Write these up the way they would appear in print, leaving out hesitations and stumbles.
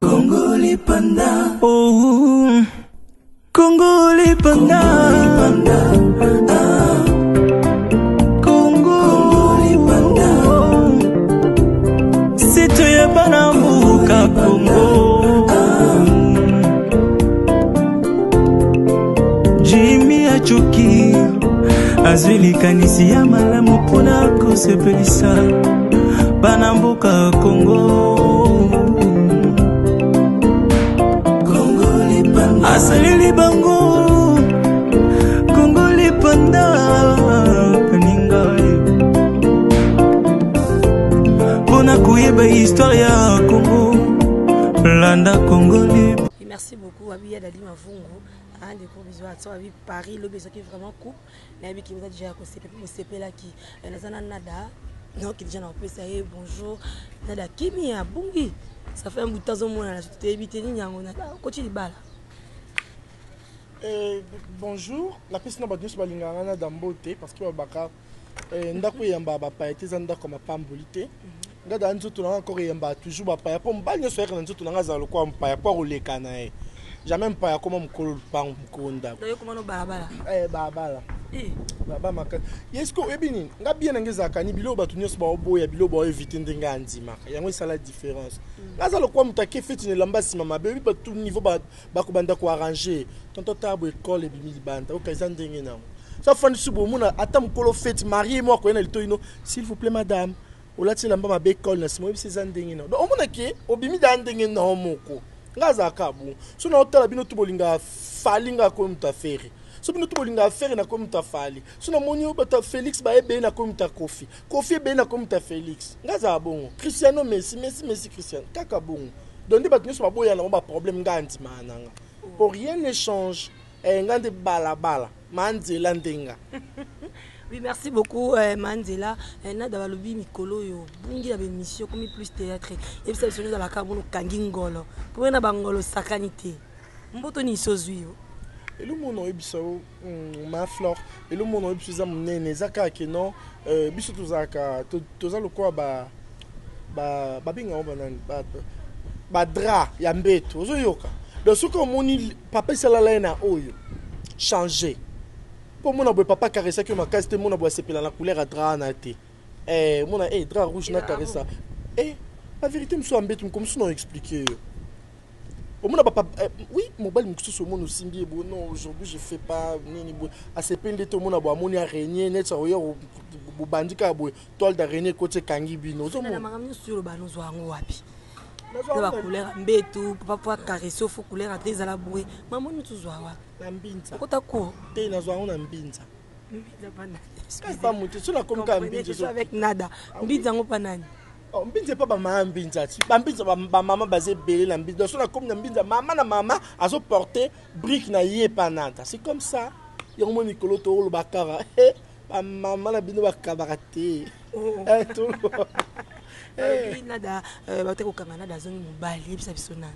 Congolais panda. Oh, Congolais panda. Congolais panda. C'est toi Banambuka Congo. Jimmy Achuki azwili kanisi ya malamu pona kosepelisa Banambuka Congo. Asalili bango Congolais panda Kaninga Pona kuyeba histoire ya Congo Landa Congolais. Merci beaucoup Abiya Dali Mavungu. Un des gros bisous à toi Abi Paris le besoin qui vraiment coupe. Nabi qui vous a déjà conseillé pour CP là qui nazana nada. Non qui déjà na pesa bonjour. Nada kimi ya bungi. Ça fait un bout de temps au moins là je t'ai évité ni nyango nada. Continue bala. Bonjour, la question de la Balingana d'Ambote parce que Baka ndako yamba ba paete zanda comme pambolité. Ngada nzoto na encore yamba toujours ba paete pour mbanya so yaka nzoto na za lokwa mpaya pour olekana jamais mpaya comme mkolo pa mkonda. Doyo comment no balabala. Balabala. Baba maka. Yesko ebini ngabi na ngeza kani bilo batu nyos ba oboya bilo ba éviter ndenga ndima. Yango ça la différence. Ngaza lokwa mutake feti ne lamba sima mabebi ba tout niveau ba ko banda ko arranger. Tonto tabo école ebimi libanda. Okaza ndenge na. Ça fandi subo muna atam kolo feti marié moi ko na litoino s'il vous plaît madame. Olati lamba mabe école na sima ebisi zandenge na. Donc omona ke obimi da ndenge na homoko. Ngaza kabu. So na otala bino tubolinga falinga ko mutaferi. So bino tubolinga affaire na komita fali. So na moni obata Félix ba ebe na komita Kofi. Kofi ebe na komita Félix. Ngaza bongo. Cristiano Messi Cristiano. Kaka bongo. Donc ba tuniso ba boya na ba problème ngandi mananga. Pour rien ne change. Ngande bala Manzela ndenga. Oui, merci beaucoup Manzela. Na da balobi mikolo yo. Bungi la émission comme plus théâtre. Et puis ça se nous à la kabono kangingolo. Pour na bangolo sakanité. Mboto ni sozui yo. Et le monde ebisao ma flore et le monde ebisa munene zaka keno biso tozaka toza lokwa ba binga obanani ba dra ya mbeto ozoyoka donc ce que moni papa sala na oyo changer pour mona boy papa caressa que ma case te mona boy sepela la couleur à dra na te mona dra rouge na caressa la vérité me soit mbeto comme ça non expliquer. Oui, mon bal moussou sur mon simbi bon non aujourd'hui je fais pas ni à ces peines de tout mon abo amoni araignée net ça au bandika boy toile d'araignée côté kangi bino zo mon na sur le bano zo ango wapi la couleur mbeto papa caresser faut couleur à des à la bouée maman nous tout zo wa na mbinza kota ko te na zo ango na mbinza mbinza bana pas muté sur la comme ka mbinza avec nada mbinza ngo panani. Mbinza pa ba mama mbinza ti ba mbinza ba mama baze belé na mbinza so na comme na mbinza mama azo porter brique na yé pananta c'est comme ça yo mo Nicolo to lo bakara ba mama na bino bakabarate tout nada ba te ko kanga nada zoni mobali bisa bisona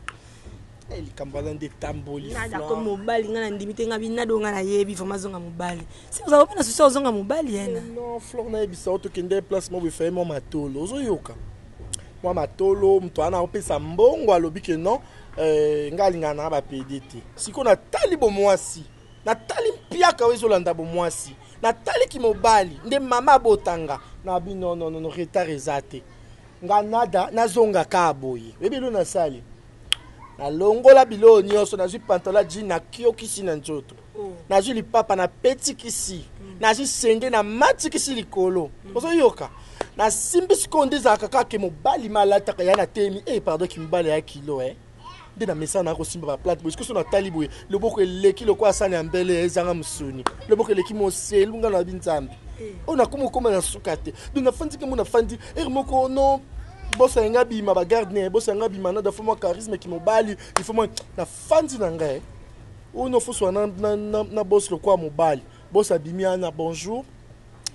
li kambala de tamboli nada ko mobali ngana ndimite ngabi nado ngana yebi vraiment zonga mobali si vous avez pas souci zonga mobali yana non flor na ebisa auto kende place mo be fait mo matolo ozoyoka moi matolo mto ana opesa mbongo alobi ke non ngalinga na ba PDT siko na tali bo mwasi na tali mpiaka wezolanda bo mwasi na tali ki mobali nde mama botanga na bi non retard ezate nganada nazonga ka boye ebilo na sali na longola bilo nyonso nazwi pantalon jean na kio kisi na nzoto nazwi lipapa na peti kisi nazwi senge na mati kisi likolo ozoyoka na simbi sikonde za kaka ke mobali malata ka yana temi pardon ki mobali ya kilo de na mesa na ko simba ba plate parce que so na taliboye le boko leki le kwa sana mbele ezanga musuni le boko leki mo selunga na binzambi ona koma na sukate donc na fandi ke mo na fandi moko no bossa nga bima ba gardener bossa nga bima na da fo mo charisme ki mobali il faut mo na fandi na ngai ono fo so na boss le kwa mobali bossa bimia na bonjour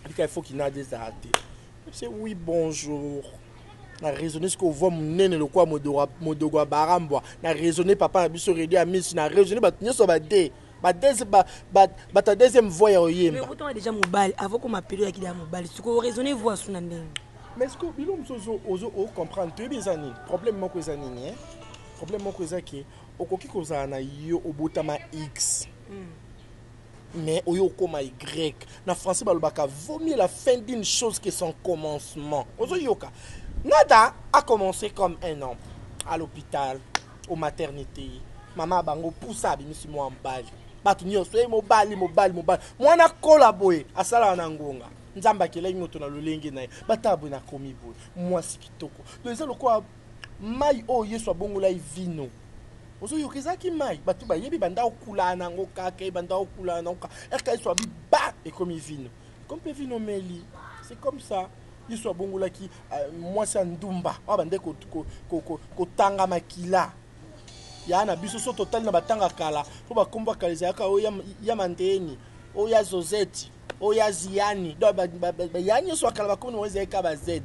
il faut qu'il n'a des arrêtés c'est oui bonjour na raisonner ce qu'on voit munene le kwa modogwa barambwa na raisonner papa na biso redi a miss na raisonner ba nyoso ba de ba ta deuxième voix ya oyemba mais pourtant déjà mobali avant qu'on m'appelle ya kida mobali ce qu'on raisonner voix suna ndenge mais est-ce que bilom sozo ozo comprendre tu bizani problème moko ezani problème moko ezaki okoki kozala na yo obotama X mais oyo okoma Y na français balobaka vaut mieux la fin d'une chose que son commencement ozoyoka. Nada a commencé comme un homme à l'hôpital, aux maternités. Maman bango poussa abimisi mo ambali. Batu nyonso mobali. Mwana collaborer asala na ngonga. Nzamba kela ngoto na lolenge na batabu na komi boy. Mwasi kitoko. Donc ça lokwa mai o yeso abongola vino. Ozo yokezaki mai batu ba yebi banda okulana ngoka ke banda okulana ngoka. Eka yeso abi ba et comme vino. Comme pe vino meli. C'est comme ça. Yeso abongola ki mwasi ndumba. Bande ko tanga makila. Ya na biso so total na batanga kala po bakomba kaliza yaka ya mandeni o ya Zozeti o ya Ziani do ba yani so akala bakono weze eka ba Z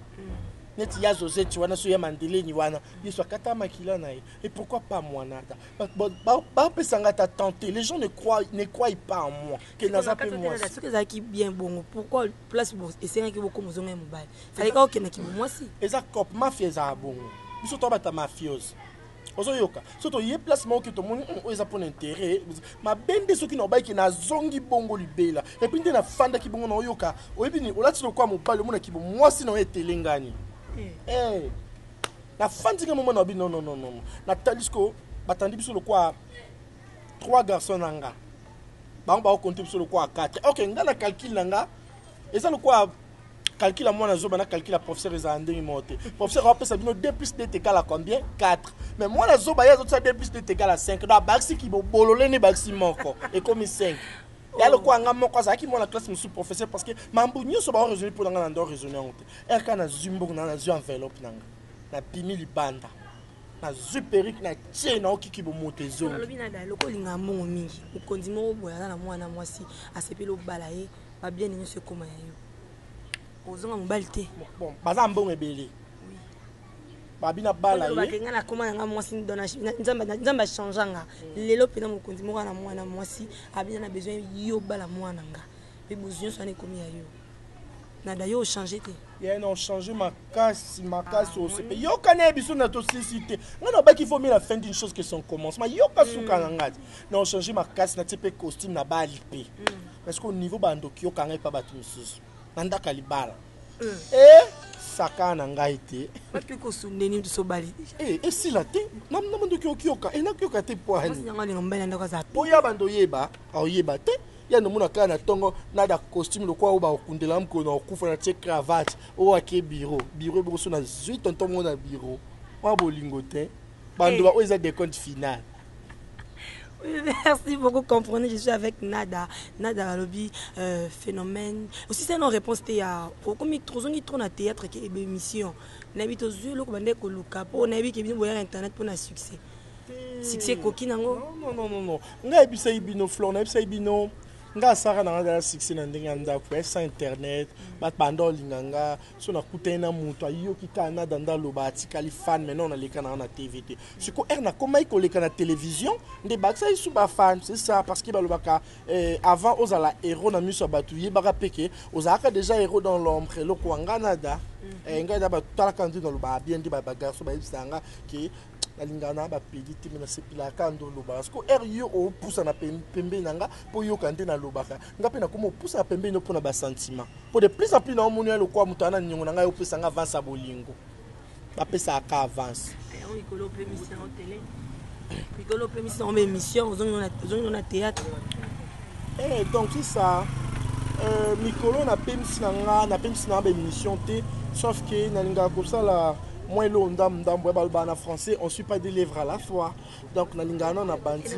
neti ya Zozeti wana so ya mandeleni wana yeso akata makila na et pourquoi pas moi nada ba pesanga ta tenter les gens ne croient pas en moi que naza pe moi ce que ça qui bien bon pourquoi place bon et c'est que beaucoup mozonga mobile fallait ka okena ki moi si eza cop mafia za bon biso to bata mafioso ozoyoka soto ye placement que to moni oza pour intérêt ma bende soki no ba ki na zongi bongo libela et puis na fanda ki bongo na oyoka oyebi ni olati lo kwa mobali mona ki bo mwasi na etelengani na fandi ke moment na bi non na talisco batandi biso lo kwa 3 garçons nanga ba on compter biso lo kwa 4 OK ngana calcul nanga eza lo kwa calcul à moi na calcul à professeur ezandé monté professeur a appelé ça 2 plus 2 égale à combien 4 mais moi na zoba ya zo 2 plus 2 égale à 5 na baxi ki bo bololé ni baxi moko et comme 5 ya le kwa nga moko ça ki moi la classe monsieur professeur parce que mambu nyoso ba raisonner pour nga na ndo raisonner honte er kana zumbo na zu enveloppe nanga na pimi libanda na supérique na tie na okiki bo motezo na lobi na da loko linga mongo mingi ukondi mo boya na mwana mwasi asepelo balaye ba bien ni se koma yayo ozonga mobali te bon baza mbongo ebele babina bala bakenga na koma nga mwasi ndona nzamba changanga lelo pena mokonzi moko na mwana mwasi abina na besoin yo bala mwana nga pe besoin so ne komi yayo na dayo changer te ya non changer makasi au CP yo kana biso na to cité ngana ba ki faut mieux la fin d'une chose que son commencement yo ka suka ngati non changer makasi na tepe costume na bali pe parce qu'au niveau bando ki yo kanga pa batu mususu nanda kalibala saka na ngai te parce que sundeni to so bali et si la te nam ndo kyoka et na kyoka te poani nyanga le ngomba nda kwa za oya bando yeba oyeba te ya no muna kana tongo na da costume lo kwa oba okundela mkono okufa na tie cravate o ake bureau boso na 8 tonton mo na bureau wa bolingo te bando ba oza des comptes final. Merci beaucoup, comprenez, je suis avec Nada lobby phénomène. Aussi c'est une réponse à comme il trop na théâtre qui est émission. N'habite aux yeux le commandé ko luka pour n'habite qui bien voir internet pour na succès. Succès coquin nango. Non. Nga ebisa ibino flor na ebisa ibino nga sara na nga succès na ndenge anda kwa sans internet bat bando linganga so na kutena muto ayo ki kana danda loba atikali fan maintenant na leka na TVT. Siko na komai ko leka na télévision nde baksa isu ba fan c'est ça parce que balobaka avant ozala héros na miso batuye baka peke ozaka déjà héros dans l'ombre lo ko nganada nga da ba tala kandi dans le ba bien di ba garçon ba ibisanga ki alingana ba pedite mena sepila kando loba parce que RU o poussa na pembe nanga po yo kande na lobaka ngape na komo poussa pembe no pona ba sentiment pour de plus en plus na monu lo kwa mutana nyongo nanga yo pesa nga avance a bolingo ba pesa ka avance on ikolo prémission en télé ikolo prémission en émission on a théâtre donc c'est ça mikolo na pemsi na ba émission té sauf que na linga ko sala moi le ndam en français on suit pas des livres à la fois donc na lingana na bandi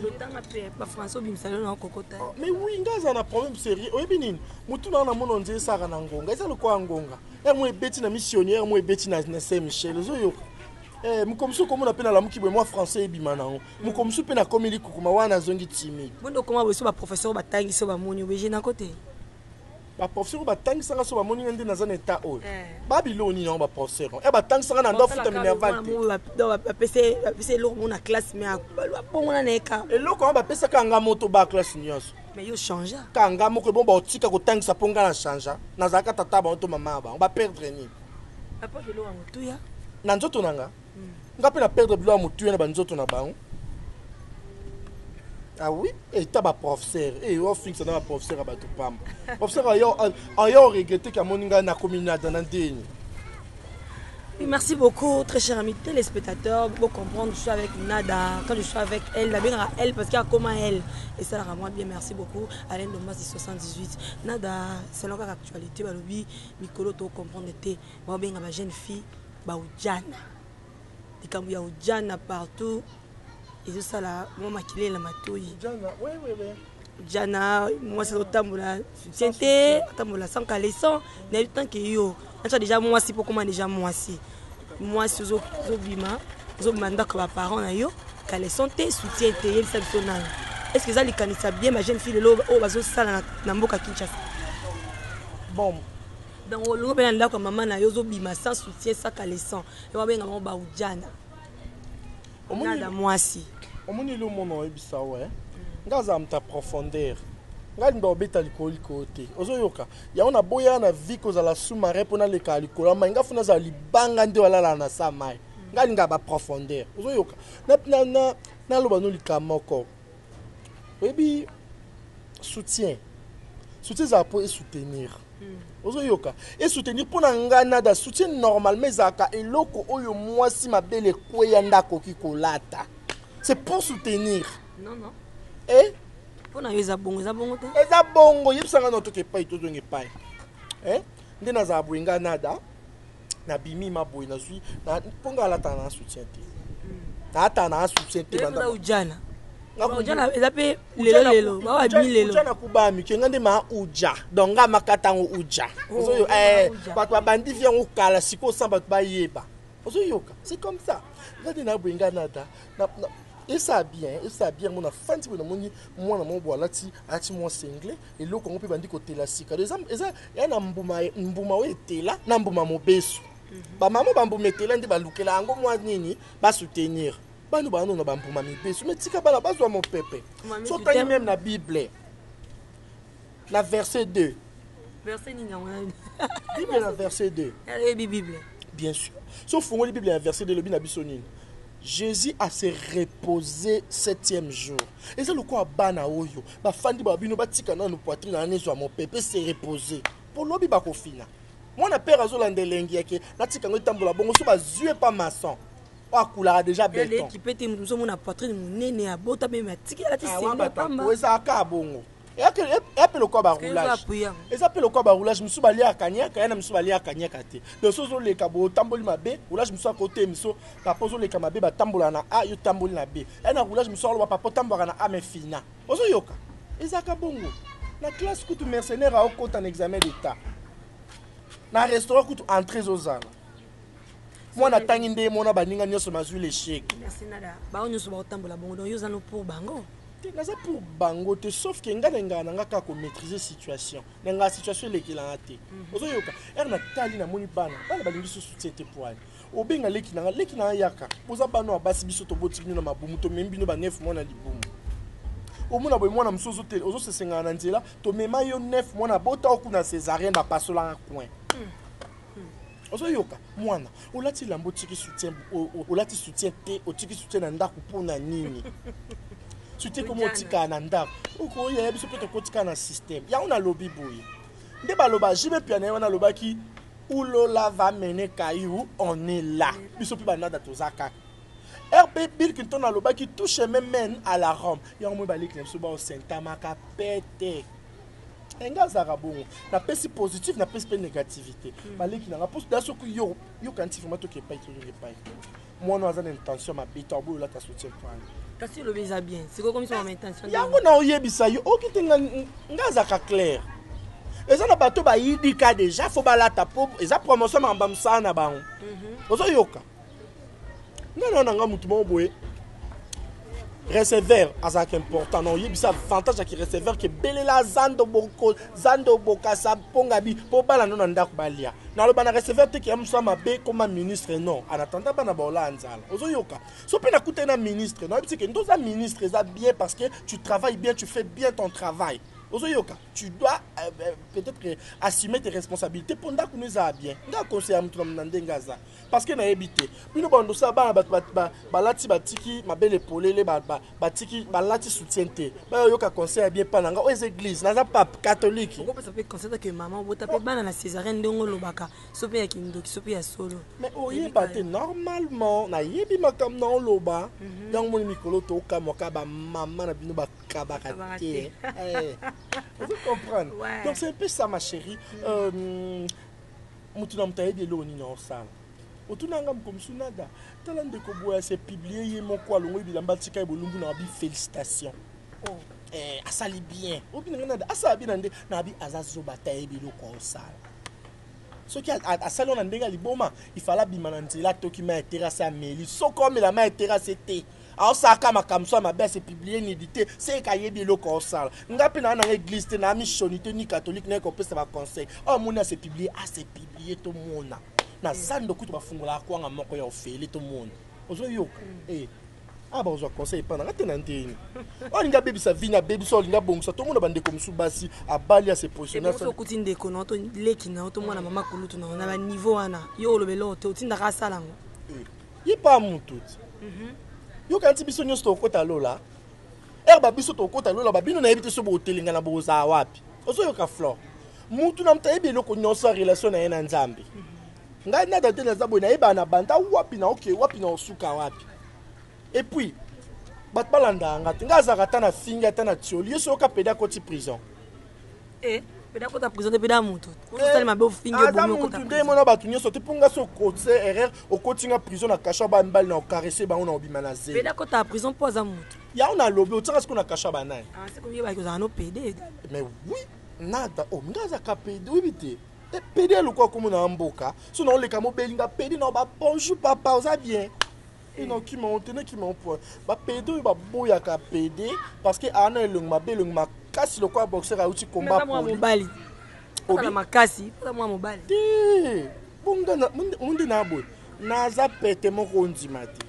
pas français bimsalo na kokota mais oui ngaza na problème sérieux oyebini mutu na mono nze saka na ngonga eza lokwa ngonga mo ebeti na missionnaire mo ebeti na Saint Michel zo mukomsu komo na pena la mukibwe moi français ebima na mukomsu pena komili kukuma wana zongi timide bondo koma boso ba professeur batangi so ba moni obeje na côté ba professeur batangi sanga so ba moni ngende na zana état oyo babiloni na ba professeur batangi sanga na ndo futa minerval ba pese lo mona classe mais ba bonga na eka eloko ba pesa kanga moto ba classe nyos mais yo changer kanga moko bon ba otika ko tangisa ponga na changer na zaka tata ba to mama ba perdre ni apa de lo ngoto ya na nzoto nanga nga pe na perdre bilo mutu na banzoto na bango. Ah oui, et t'as ba professeur et on fixe na ba professeur ba to pamba. Professeur ayo regretter que moninga na communauté dans ndeni. Merci beaucoup, très chers amis téléspectateurs. Pour comprendre, je suis avec Nada. Quand je suis avec elle, la bien à elle parce qu'il y a comment elle. Et ça la moi bien. Merci beaucoup. Alain Domas 78. Nada, c'est l'encore actualité. Balobi, Mikolo, tu comprends de moi bien ma jeune fille, Baoudjana. Des cambouis Oudjana partout. Et tout ça là, moi maquillé la matouille. Jana, oui. Jana, moi c'est au tamboula. Soutienté, tamboula sans caleçon. Il y a eu tant que yo. Déjà moi si pour comment déjà moi si si zo bima zo manda que parents na yo caleçon te soutien te yel sabsonal. Est-ce que ça les kanisa bien ma jeune fille le oh bazo sala na mboka Kinshasa. Bon. Dans le ben là comme maman na yo zo bima sans soutien sans caleçon. Et moi ben ngamo ba ujana. Nada moi si. Omoni le mono ebisa ouais. Ngaza mta profondeur. Ngai ndo beta likoli côté. Ozo yoka. Ya ona boya na vie kozala sous-marin pona le kalikolo manga funa za libanga nde wala la na sa mai. Ngai nga ba profondeur. Ozo yoka. Na loba no likamoko. Webi soutien. Soutien za po et soutenir. Ozo yoka. Et soutenir pona nga nada soutien normalement zaka eloko oyo mwasi mabele kweya ndako kikolata. C'est pour soutenir. Non. Eh? Pour na eza bongo te. Eza bongo yebisanga no to ke pai to zonge pai. Eh? Nde na za bwenga nada. Na bimi maboy na zui na ponga la ta na soutien te. Na ta na soutien te banda. Na ujana. Ujana eza pe lelo. Ba wa lelo. Ujana kuba mi kenga nde ma uja. Donga makata ngo uja. Ozo yo bato ba bandi vient o kala siko samba ba yeba. Ozo yoka. C'est comme ça. Nde na bwenga nada. Et ça bien, mon enfant, tu vois, moi, mon bois ati moi single, et l'eau qu'on peut bandi côté la sika. Par exemple, il y a un mbouma où était là, n'ambouma mon beso. Ba maman bambouma était là, ndi ba lukela, ango moi nini, ba soutenir. Ba nous ba non ba mbouma mi beso, mais tika ba la base mon pépé. Soit même la Bible, la verset 2. Verset ni Bible la verset 2. La Bible. Bien sûr. Sauf que la Bible la verset 2 le bin abisonine. Jésus a se reposé 7e jour. Et c'est le quoi bana oyo. Ba fandi ba bino ba tika na no poitrine na nezo mon pépé se reposer. Pour lobi ba ko fina. Moi na père azolande lengi yake na tika ngo tambola bongo so ba zue pas maçon. O kula déjà béton. Qui peut te muso mon poitrine munene ya bota même tika la ti se ba pamba. O za ka bongo. Et appelle le quoi ba roulage. Et ça appelle le quoi ba roulage musu ba lia kanyaka na musu ba lia kanyaka te. De sozo le kabo tamboli mabe, roulage musu côté musu papa zo le kamabe ba tambola na a yo tamboli na b. Et na roulage musu lo papa tambola na a me fina. Ozo yoka. Et ça ka bongo. Na classe kutu mercenaire a okota en examen d'état. Na restaurant kutu entrée aux zala. Moi na tangi nde mona baninga nyoso mazui l'échec. Merci nada. Ba onyo so ba tambola bongo do yo za no pour bango. Naza pour bango te sauf que nga nanga ka ko maîtriser situation nanga situation lekila te ozo yoka na tali na moni bana balingi so soutien te poil obenga leki na yaka poza bana basi biso to botiki na mabumu to membino ba 9 mois na libumu omona boy mwana msozo te ozo se senga na nzela to mema yo 9 mois na bota okuna césarien ba pasola coin ozo yoka mwana olati lambo tiki soutien olati soutien te otiki soutien na ndako pona nini. Tu comme otika na ndako oko ya biso peut kotika na système ya on a lobby boy nde baloba jibe piano wana lobaki ulola va mener caillou on est là biso pe banada tozaka RB Bill Clinton a lobaki tout chemin mène à la Rome ya on mo balik na biso ba o sentamaka pete enga zaka bongo na pesi positif na pesi négativité baliki na poste daso ku yo kanti formato ke pa to ke pa moi nous avons intention ma bita bo la ta soutien point. Kasi le visa bien. C'est comme ça ma intention. Yango na oyebisa yo okitenga ngazaka clair. Eza na bato ba yidika déjà faut balata po eza promotion mamba msana bango. Ozo yoka. Non nga mutu mo boye. Receveur azak important non yebisa avantage qui receveur que belela zando boka sa pongabi po bala non ndako balia. Na lo bana receveur te ki amsa mabe comme ministre non en attendant bana baola nzala. Ozo yoka. So pe na kuta na ministre non yebisa que ndoza ministre eza bien parce que tu travailles bien, tu fais bien ton travail. Ozoyoka, tu dois peut-être assumer tes responsabilités pour que nous ayons bien. Nga conseil à mutu na ndengaza parce que na ebité. Bino bando sa ba balati batiki mabele polele batiki balati soutienté. Ba yoka conseil bien pa nanga aux églises, na za pape catholique. On peut ça peut conseiller que maman bota pe bana na césarienne ndongo lobaka, sope ya kindoki, sope ya solo. Mais oye baté normalement na yebi makam na loba. Dans mon mikolo to ka moka ba maman na bino ba kabakate. Vous comprenez? Ouais. Donc c'est un peu ça ma chérie. Mutu na mtaye bielo ni na osala. Otunanga mkomsunada. Talande ko boya c'est publié yemo kwa longo bilamba tika bolungu na bi félicitations. Oh. Asali bien. Obinanga nada asabi nande na bi azazo bataye bielo ko osala. Ce qui a salon na ndenga liboma, il fallait bimana nzela toki ma terrasse à Meli. So comme la ma terrasse était. Alors ça kama kamso ma belle c'est publié ni édité, c'est kayebi lo ko sala. Ngapi na église te na missionité ni catholique na ko pesa ba conseil. Oh mona c'est publié, c'est publié tout monde. Na zando kutu ba fungola kwa nga moko ya ofeli tout monde. Ozo yoka. Ah bah ozo conseil pendant ngate na ndeni. Oh linga baby sa vina baby so linga bongsa tout monde bande comme subasi abali à se positionner. So kuti ndeko na to leki na to mwana mama kulutu na ba niveau wana. Yo lobelo to tinda ka sala ngo. Yi pa mututi. Yo kanti biso nyonso tokota lola. Erba biso tokota lola ba bino na yebite so bo telinga na boza wapi. Ozo yoka flor. Mutu na mtayebi eloko nyonso relation na ye na Nzambe. Ngai na date na zabo na yeba na banda wapi na okay wapi na osuka wapi. Et puis bat balanda ngati ngaza kata na finga ta na tioli yeso ka peda koti prison. Peda kota prison peda mutu. Osali mabe ofinga bomo kota. Ndé mona batu nyonso te punga so kotse erreur o kotinga prison na kasha ba mbali na caresser ba ona obima na ze. Peda kota prison po za mutu. Ya ona lobi o tsaka na kasha ba nai. C'est comme yeba ko za no pede. Mais oui, nada o ngaza ka pede oui bité. Et pede le quoi comme na mboka. Sinon le kamo belinga pede no ba bonjour papa oza bien. Et non qui m'ont tenu qui m'ont point. Ba pede ba boya ka pede parce que ana le ma kasi le quoi boxer a outil combat pour mobali. Obi makasi, pour moi mobali. Bunga na mundi na boy. Naza pete mo kondi mati.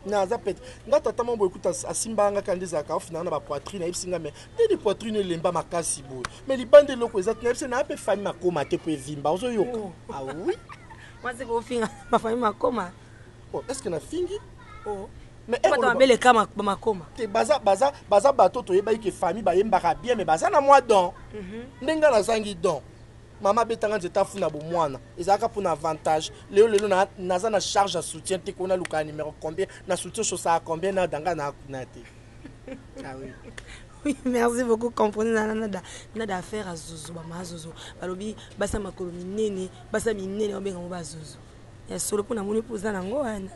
Naza pete. Ngata tama boy kuta asimbanga kandiza ka ofina na ba poitrine ebisinga mais de poitrine lemba makasi boy. Mais li bande loko ezat na ebise na pe famille makoma te po evimba ozo yoka. Ah oui. Moi c'est ko finga ma famille makoma. Oh, est-ce que na fingi? Oh. Mais on va belle kama makoma. Te baza bato to yeba ke famille ba yembaka bien mais baza na moi don. Ndenga na zangi don. Mama betanga nzeta funa bo mwana. Ezaka pour un avantage. Lelo naza na charge à soutien te kona luka numéro combien na soutien chose à combien na danga na kunate. Ah oui. Oui, merci beaucoup. Comprenez nada affaire à Zozo ba mazozo. Balobi basa makolo minene, basa minene obenga mo ba Zozo. Solo pour namoni posa nango wana.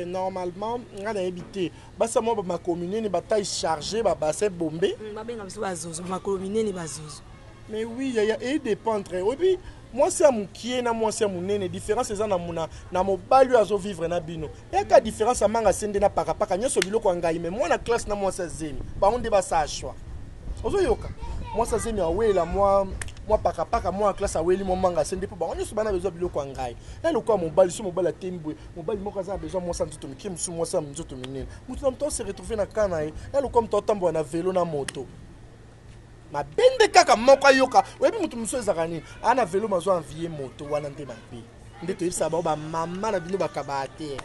Normalement ngana ebité basa mo ba commune ni bataille chargée ba bassin bombé ba benga biso bazozo ma commune ni bazozo. Mais oui il y a et dépend entre et puis moi c'est mukie na moi c'est munene différence eza na muna na mobali azo vivre na bino et ka différence amanga sende na paka nyoso biloko ngai mais moi na classe na moi ça zemi ba onde ba sa choix ozo yoka moi ça zemi awela moi paka moi en classe aweli mo manga sende po ba onyo subana besoin biloko ngai na lokwa mobali so mobali atembwe mobali moko za besoin moi ça nzoto miki musu moi ça nzoto minene mutu na mto se retrouver na kana na lokwa mto tambo na vélo na moto ma bende kaka moko yoka webi mutu musu ezaka nini ana vélo mazo envier moto wana nde mabe nde to yisa ba mama na bino bakabate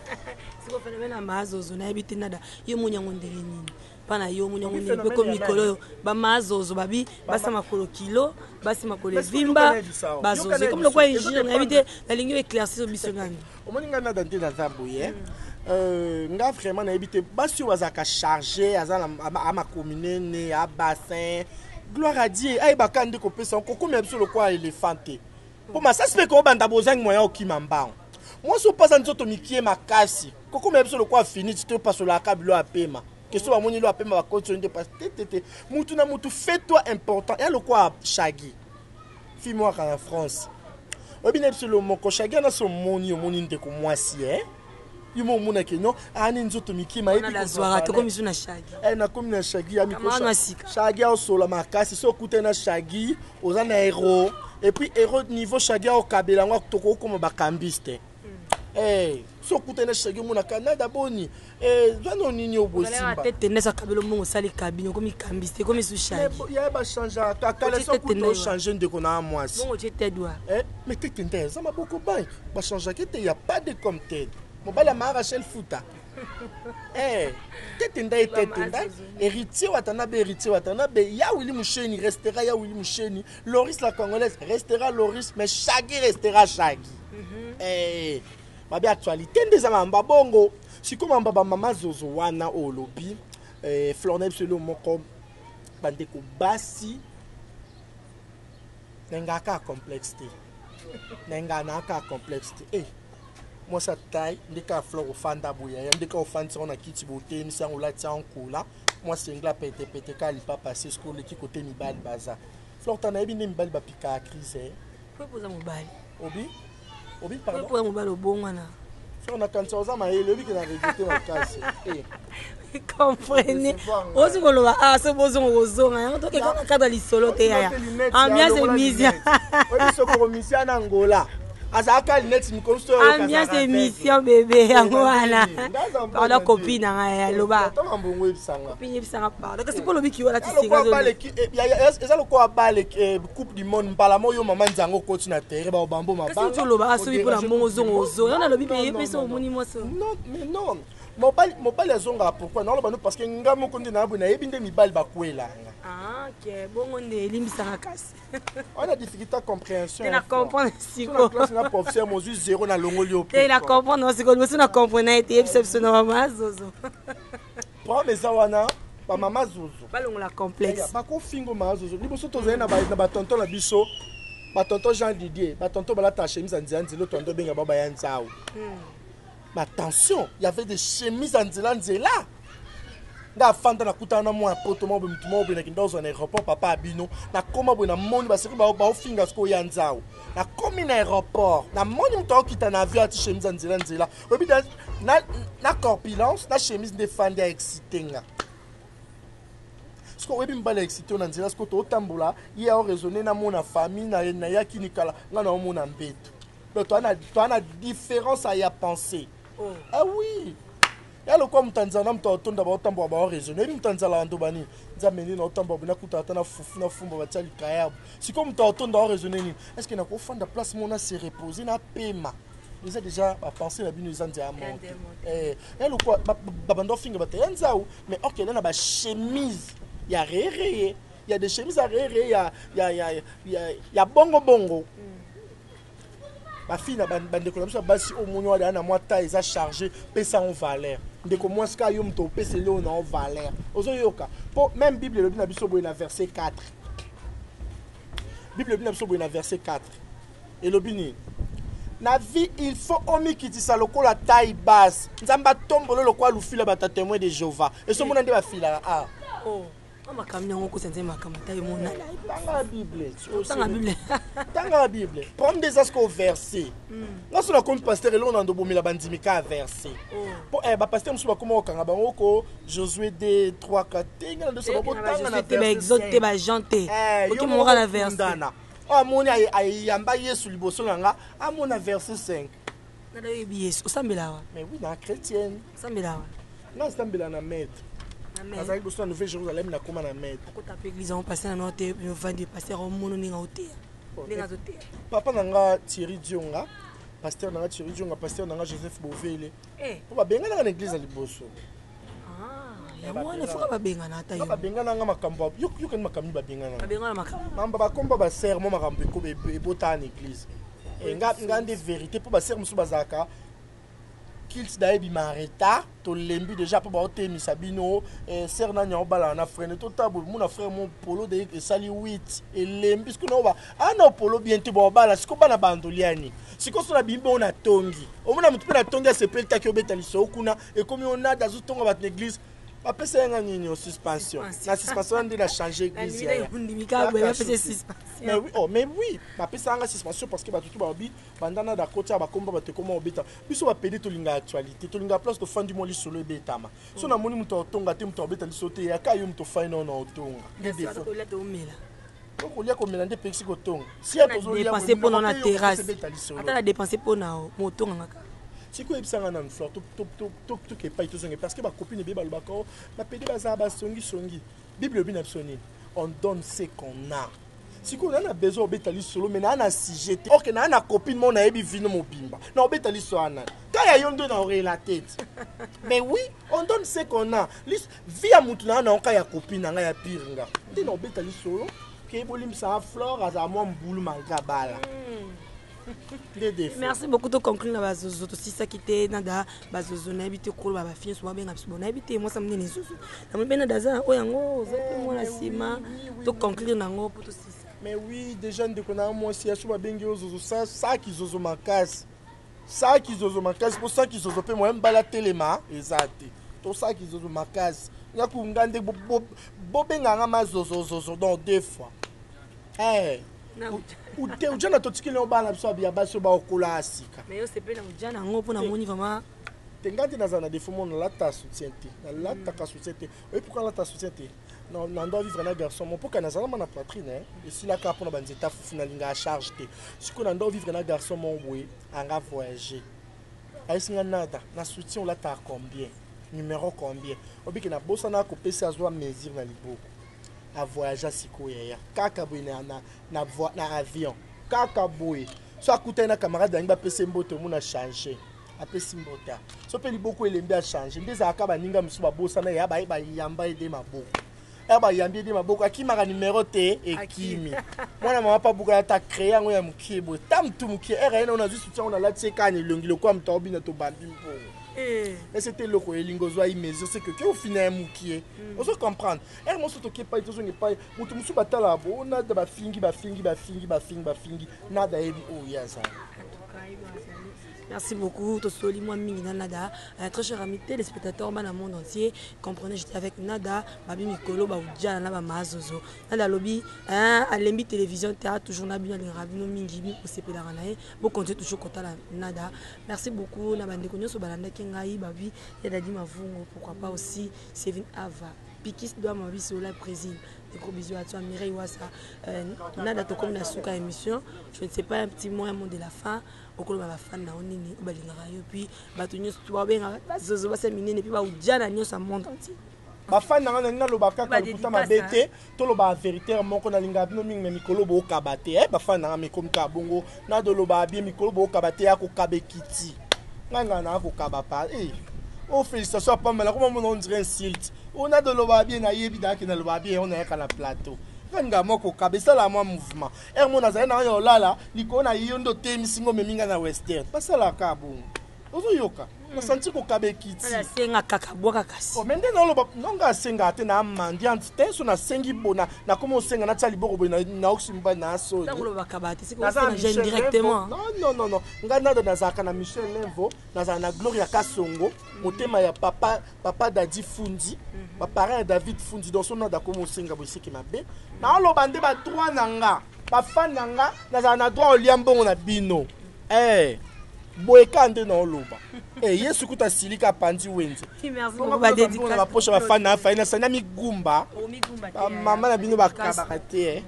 siko phénomène na mazozo na ebite nada yo munyango ndele nini pana yo munyango ndele pe comme mikolo ba mazozo babi basa makolo kilo basi makolo vimba bazozo comme le quoi ingénieur na ebite la ligne éclaircie biso ngani omoninga na dante na zamboye nga vraiment na ebite basi wazaka charger azana ama commune a bassin gloire à Dieu ay bakande ko pesa ko comme biso le quoi éléphant pour ma ça se fait ko banda bozangi moya okimamba moi so pas nzoto mikie makasi ko comme biso le quoi fini tu te passes la kabilo apema que soit moni lo apema ba continuer de passer tete mutu na mutu fais-toi important et le quoi Shaggy fille-moi en France obine biso le moko Shaggy na so moni ndeko mwasi Yumo muna keno ani nzoto mikima epi ko zwara to komi suna Shaggy na komi na Shaggy ya miko Shaggy au sola makasi so kute na Shaggy oza na héros et puis héros niveau Shaggy au kabela ngwa toko comme bakambiste sokutana shagi muna Canada boni zano nini obosimba la tête tendance à kabelo mongo sali cabine comme kambiste comme sous shagi ya ba changer ka kala sokuto changer ndeko na mwasi mongo tete doa mais tête tendance ça m'a beaucoup bien ba changer que il y a pas de comme tête mobala ma Rachel Futa tête tendance héritier watana be ya Willy Musheni restera ya Willy Musheni Loris la congolaise restera Loris mais Shagi restera Shagi babi actualité ndeza mamba bongo sikomo mamba mama zozo wana olobi Flornel selo moko bandeko basi nengaka complexité nengana complexité moi ça taille ndeka fleur ofanda boya ndeka ofanda on a kiti boté ni sango la tia en kola moi singla pété kali pas passer school qui côté ni bal baza fleur tana ebi ni bal ba pika crise faut poser mon bal obi pardon faut poser mon bal au bon wana fleur na kanza oza maele obi que na régité ma casse comprenez osi koloba so bozo ngozonga to ke ka kada lisolo te ya ambiance mise obi soko mission na Angola azaka lunette ni konsto ambiance émission bébé yango wana pardon copine nga loba tambongo ebisanga copine ebisanga pardon kasi po lobi ki wala tisinga zo eza lokwa bale coupe du monde mbala moyo mama nzango koti na terre ba bambo mabanga kasi to loba asobi po na mbongo zongo yana lobi pe yepeso omoni moso non mais non mobali azonga pourquoi non loba no parce que ngamo konde na abona yebi nde mibali bakwelanga ok bongo nde elimbisanga kasi on a difficulté à compréhension na comprendre siko la classe na professeur mozu 0 na longoli au pe na comprendre siko mosu na comprendre ete yebisepso na mama zozo prends mes awana ba mama zozo balongo la complexe ba ko fingo ma zozo liboso tozali na ba tonton la biso ba tonton Jean Didier ba tonton bala ta chemise en nzanzi lo tonton benga baba ya nzao mais attention il y avait des chemises en nzela nga fanda na kutana na mwa poto mo mtu mo bina kindozo na aéroport papa abino na koma bina moni basiri ba ofinga sko ya nzao na komi na aéroport na moni mtu okita na avion ati chemise nzela obi na corpulence na chemise de fanda excitinga sko obi mbala excité na nzela sko to tambola ya o raisonner na mona famille na ya kinikala nga na mona mbeto donc toi na différence à y penser ah oui yalo kwa mtanzana mtu otonda ba otambo ba raisonner mtanzala ndo bani nzameni na otambo bina kutata na fufu na fumba batali kayabu siko mtu otonda ba raisonner ni est-ce que na ko fanda place mona se reposer na pema ils ont déjà pensé la bino zanzi à mon yalo kwa babando finga batenza mais OK là na ba chemise ya rere il y a des chemises à rere ya bongo ma fille na bande ko na basi au monyo ala na mwata eza chargé pesa en valeur ndeko mwaska yo mto pesa le na en valeur ozo yoka po même bible le na biso boy na verset 4 bible le na biso boy na verset 4 et lobini na vie il faut omi kitisa lokola taille basse nzamba tombolo lokwa lufila bata témoin de Jéhovah et so mona nde ba fila makamnya ngoko senze makamata yo mona la Bible tanga la Bible prendre des asco verset là sur la compte pasteur elon ndo bomila bandimika verset po ba pasteur musuba koma okanga bango ko Josué 2 3 4 tenga ndo so bo tanga na verset exote ba jante oki monga la verset amoni ayamba Yesu liboso nanga amona verset 5 na dawe Yesu osambela wa mais oui na chrétienne osambela wa non osambela na maître parce que vous Nouvelle Jérusalem na koma na maître ko taper église on passer na note vendre pasteur au mono ninga hotel ninga hotel papa nanga Thierry Dionga pasteur nanga Thierry Dionga pasteur nanga Joseph Bovele on va benga na église liboso ya mwana fuka ba benga na ata yo ba benga nanga makambo yo kan makambo ba benga na makambo mamba ba komba ba serment makambo ko ebota na église nga nde vérité pour ba serment musu bazaka kilt daebi mareta to lembi déjà pour ba otemi sabino ser na nyo bala na frère to tabo mon frère mon polo de sali 8 et lembi ce que no ba ana polo bientôt ba bala siko bana bandoliani siko so na bimbo na tongi o mona mutu na tongi se pel ta ki obeta liso kuna et comme on a dans tonga ba église ba pesa nga nini o suspension na suspension ndi na changer église ya mais oui mais oui ba pesa nga suspension parce que ba tutu ba bi bandana da kocha ba komba ba te koma obeta biso ba pedi to linga actualité to linga place to fandi mo li solo betama so na moni mutu otonga te mutu obeta liso te ya ka yo mutu final na otonga donc olia ko melande pexi ko tonga si a tozo lia dépenser pour na terrasse ata la dépenser pour na motonga ngaka Si quoi ebisanga na fleur to ke pas to parce que ma copine be balobaka ma pédé baza ba songi Bible bi na psonine on donne ce qu'on a. Si on a besoin d'obétali solo, mais on a sujet. Ok, on a une copine, mon a ébi vino mobimba. Non, obétali solo. Quand il y a yon dans la tête. Mais oui, on donne ce qu'on a. Via moutuna, on a une copine, on a une pire. On a obétali solo. Qui bolim sa fleur, à moi boulou malgabala. Merci beaucoup de conclure la base aussi ça qui était nada base zone habité ko ba fien so ba benga bon habité moi ça me ne susu na me bena daza o yango zape moi la sima to conclure nango pour tout ça. Mais oui, déjà de connaître moi si aso ba bengi ozozo ça qui zozo makasi. Ça qui zozo makasi pour ça qui zozo pe moi mbala telema ezate. To ça qui zozo makasi. Ya ku ngande bo benga ngama zozo donc deux fois. Eh ou jana totiki le bana biso bia baso ba okola asika mais yo sepela ujana ngo pona moni vraiment tengati nazana defo mon la ta soutiente na la ta ka soutiente et pourquoi la ta soutiente non doit vivre na garçon mon pourquoi nazana na poitrine et si la ka pona banzeta fufuna linga a charge te si ko na doit vivre na garçon mon boy anga voyager aisinga nada na soutien la ta combien numéro combien obiki na bossa na ko pesa azwa mesure na liboko à voyager à Sikoya, kaka boy na avion, kaka boy. So akuta na camarade d'angba pese mbote mu na changer. Apesi mbota. So pe li beaucoup elembe a changer. Ndeza akaba ninga musu ba bossa na ya ba yamba ede maboko. Ya ba yambi ede maboko akima ka numéro te ekimi. Mwana mama pa buka ta créer ngo ya mukibo. Tam tu mukie era ina ona juste soutien on a la tsekani longilo kwa mtobi na to bambi mpo. Mais c'était le quoi lingozo ai mesure c'est que au final mukie on se comprendre et moi surtout qui pas toujours n'est pas mutu musu batala bo na da ba fingi nada ebi o yaza. Merci beaucoup, Tosoli, moi, Mingi Nada. Très cher ami téléspectateurs, dans le monde entier, comprenez, j'étais avec Nada, Babi Mikolo, Baoudja, Naba Mazozo. Nada Lobby, à l'Embi Télévision, Théâtre, toujours Nabina, les Rabino Mingi, pour CP la Ranae, pour continuer toujours content Nada. Merci beaucoup, Nabande Konyo, Sobalanda Kengaï, Babi, Yadadi Mavungo, pourquoi pas aussi, Sevin Ava. Pikis doit ma vie sur la président. Des gros bisous à toi, Mireille Wassa. Nada to comme la souka émission. Je ne sais pas un petit mot, un mot de la fin. Au cours de la fin, on est au puis Batunio, tu vas bien, Zozo va s'éminer, et puis Baoudjana, nous, ça monte entier. Ma fan n'a rien à l'obaka, quand ma bête, tout le bas vérité, mon qu'on a l'ingabino, mais Mikolo Bo Kabate, ma fan n'a mis comme Kabongo, n'a de l'obabi, Mikolo Bo Kabate, à Kokabekiti. Nana, Kokabapa, oh, félicitations, pas mal, comment on dirait un silt. On a de l'obabi, n'a yébida qui n'a l'obabi, on est à la plateau. Nga moko kabisa la moi mouvement er mona za na yo lala likona yondo temi singo meminga na western pasa la kabu ozo yoka na santi ko kabe kiti ala senga kaka boka kasi o mende na loba nonga senga te na mandi antite so na sengi bona na komo senga na tsali boko na oksimba na so na loba kabati siko na jeune directement non nga na do na zaka na Michel Lenvo na za na Gloria Kasongo motema ya papa Dadi Fundi ba parent David Fundi dans son nom da komo senga bo siki mabe na loba nde ba droit nanga ba fan nanga na za na droit oliambongo na bino boekande na loba yesu kuta silika pandi wenze merci beaucoup ba dédicace ba poche ba fan na faina sana migumba mama na bino ba kabakate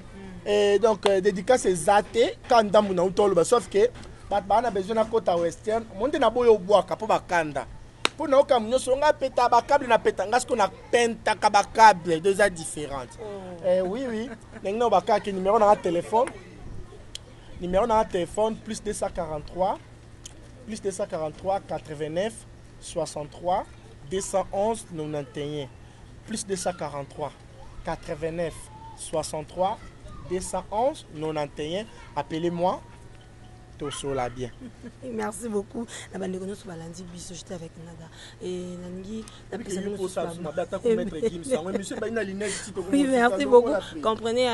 donc dédicace ezate kanda muna utolo sauf que ba na besoin na kota western monde na boyo boaka po bakanda pour na oka munyoso nga peta ba câble na peta nga ce qu'on a penta ka ba câble deux ans différentes oui nengno ba ka ki numéro na téléphone plus 243 89 63 211 91 plus 243 89 63 211 91 appelez-moi Tosola bien. Merci beaucoup. La bande de sur Balandi biso j'étais avec Nada et Nangi la personne oui merci beaucoup. Comprenez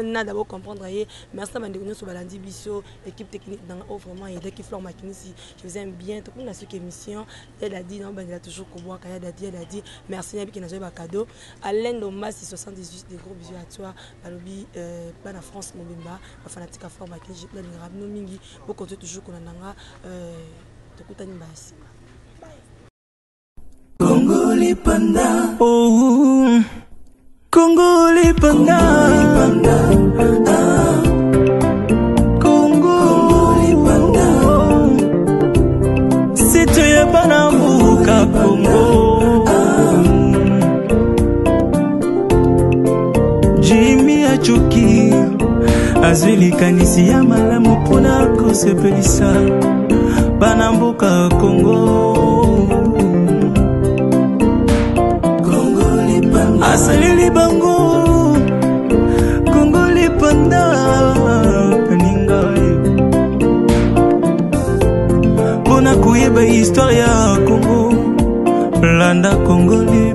Nada vous comprendre merci la bande de sur Balandi biso équipe technique dans vraiment et dès qu'il flore makinisi je vous aime bien tout la suite émission elle a dit non ben il a toujours Koboa elle a dit merci Nabi qui nous a cadeau Alain Domas 78 des gros bisous à toi Balobi bana France Mobimba fanatique à flore makinisi je la rabino mingi pour continuer toujours qu'on a tukutani basi Congolais panda oh Congolais panda Congolais panda c'est chuki azwi likanisi ya malamu mpona kosepelisa bana mboka Kongo. Asalili bango Kongo lipanda paninga mpona kuyeba histoire ya Kongo landa Kongo lipanda.